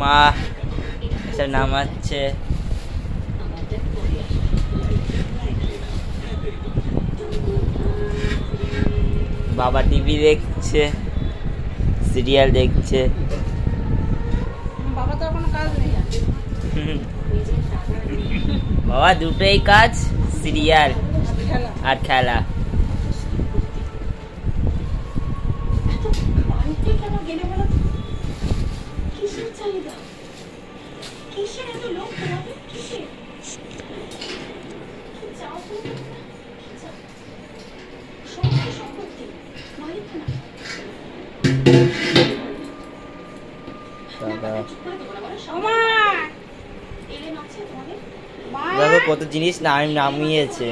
মা এসব নামাচ্ছে। বাবা টিভি দেখছে, সিরিয়াল দেখছে। বাবা তো কোনো কাজ নেই। বাবা দুটোই কাজ, সিরিয়াল আর খেলা। দেখো কত জিনিস নামিয়েছে।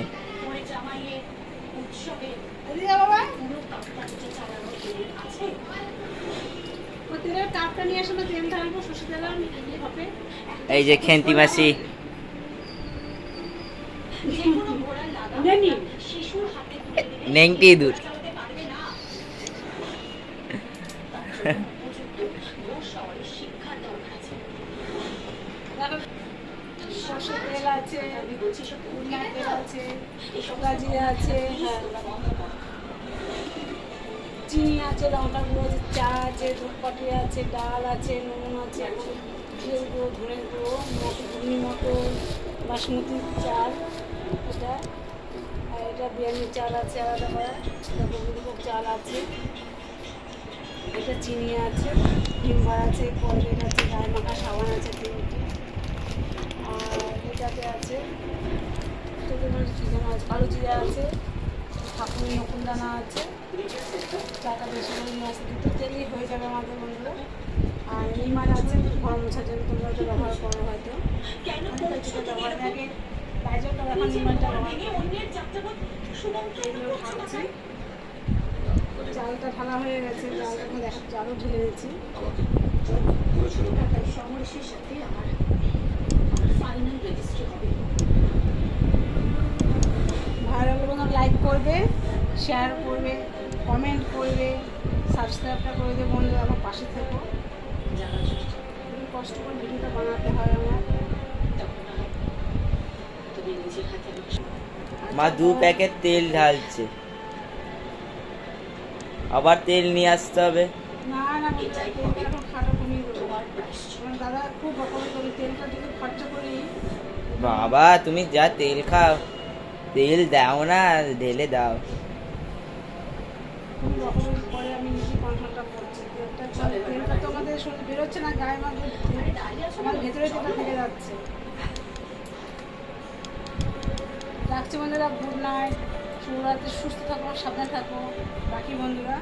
এই যে খেন্তি মাসি, নেংটি দুধ। তেল আছে, চিনি আছে, লঙ্কা গুঁড়ো আছে, চা আছে, ধূপকাঠি আছে, ডাল আছে, নুন আছে, জিরে গুঁড়ো, ধনে গুঁড়ো, ঘুগনি মটর, বাসমতি চাল, এটা আর এটা বিরিয়ানি চাল আছে আলাদা করা, এটা গোবিন্দভোগ চাল আছে, এটা চিনি আছে, ভিমবার আছে, কলগেট আছে, গায়ে মাখা সাবান আছে 3টে, আর এটাতে আছে কালো জিরা আছে, ঠাকুর নকুলদানা আছে, চাটা বেশি করে নিয়ে আসে, দুটো তেলই হয়ে যাবে আমাদের বন্ধুরা। আর নিমার আছে ঘর মোছার জন্য, তোমরা তো ব্যবহার করো হয়তো, ব্যবহার আগে লাইজলটা এখন নিমারটা ঢালছি। চালটা ঢালা হয়ে গেছে, চালটা দেখা চালও ঢেলে দিচ্ছি। সমরেশের সাথে আমার ফাইনাল রেজিস্ট্রি হবে। ভালো লাগলে লাইক করবে, শেয়ার করবে, কমেন্ট করবে, সাবস্ক্রাইবটা করে দেবে বন্ধুরা, আমার পাশে থেকো। কষ্ট করে ভিডিওটা বানাতে হয় আমার। মা 2 প্যাকেট তেল ঢালছে, আবার তেল নিয়ে আসতে হবে। না না, এখন খাটা কমিয়ে দেবো। দাদা খুব বকাবকি করে, তেলটা দিকে খরচা করি। বাবা তুমি যা তেল খাও, তেল দাও না, ঢেলে দাও। খুব বকাবকি করে, আমি নিজে কন্ট্রোলটা করছি। তেলটা তো আমাদের শরীর বেরোচ্ছে না, গায়ে মাঝে আমার ভেতরে তেলটা থেকে যাচ্ছে। রাখছি বন্ধুরা, গুড নাইট, শুভরাত্রি, সুস্থ থাকো, সাবধানে থাকো, রাখি বন্ধুরা।